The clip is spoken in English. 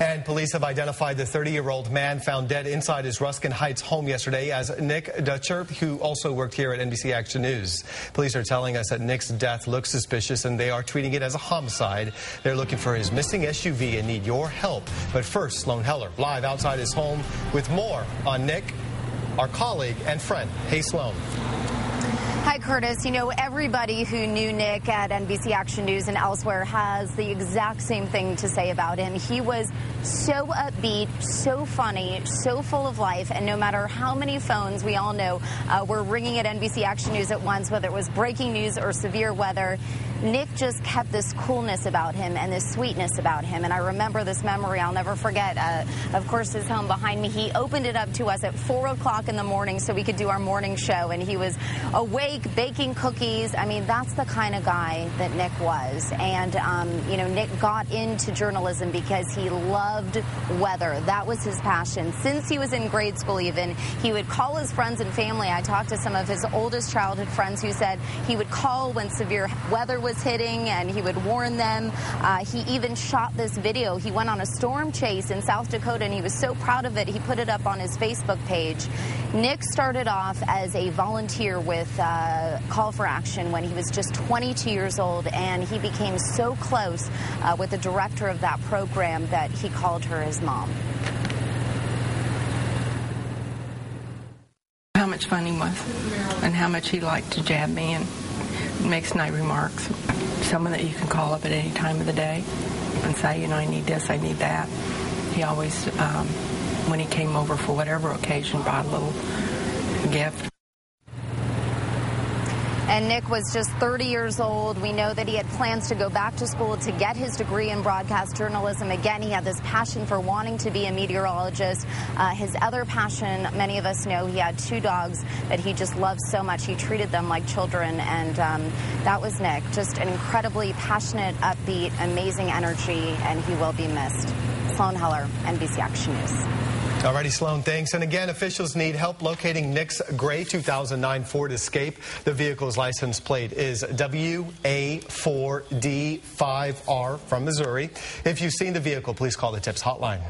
And police have identified the 30-year-old man found dead inside his Ruskin Heights home yesterday as Nick Dutcher, who also worked here at NBC Action News. Police are telling us that Nick's death looks suspicious and they are treating it as a homicide. They're looking for his missing SUV and need your help. But first, Sloan Heller, live outside his home with more on Nick, our colleague and friend. Hey, Sloan. Hi, Curtis. You know, everybody who knew Nick at NBC Action News and elsewhere has the exact same thing to say about him. He was so upbeat, so funny, so full of life, and no matter how many phones we all know were ringing at NBC Action News at once, whether it was breaking news or severe weather, Nick just kept this coolness about him and this sweetness about him. And I remember this memory I'll never forget. Of course, his home behind me, he opened it up to us at 4 o'clock in the morning so we could do our morning show. And he was awake, baking cookies. I mean, that's the kind of guy that Nick was. And, you know, Nick got into journalism because he loved weather. That was his passion. Since he was in grade school even, he would call his friends and family. I talked to some of his oldest childhood friends who said he would call when severe weather was hitting and he would warn them. He even shot this video. He went on a storm chase in South Dakota and he was so proud of it, he put it up on his Facebook page. Nick started off as a volunteer with Call for Action when he was just 22 years old, and he became so close with the director of that program that he called her his mom. How much fun he was and how much he liked to jab me and make snide remarks. Someone that you can call up at any time of the day and say, you know, I need this, I need that. He always, when he came over for whatever occasion, brought a little gift. And Nick was just 30 years old. We know that he had plans to go back to school to get his degree in broadcast journalism. Again, he had this passion for wanting to be a meteorologist. His other passion, many of us know, he had 2 dogs that he just loved so much. He treated them like children, and that was Nick. Just an incredibly passionate, upbeat, amazing energy, and he will be missed. Sloan Heller, NBC Action News. Alrighty, Sloan, thanks. And again, officials need help locating Nick's gray 2009 Ford Escape. The vehicle's license plate is WA4D5R from Missouri. If you've seen the vehicle, please call the TIPS hotline.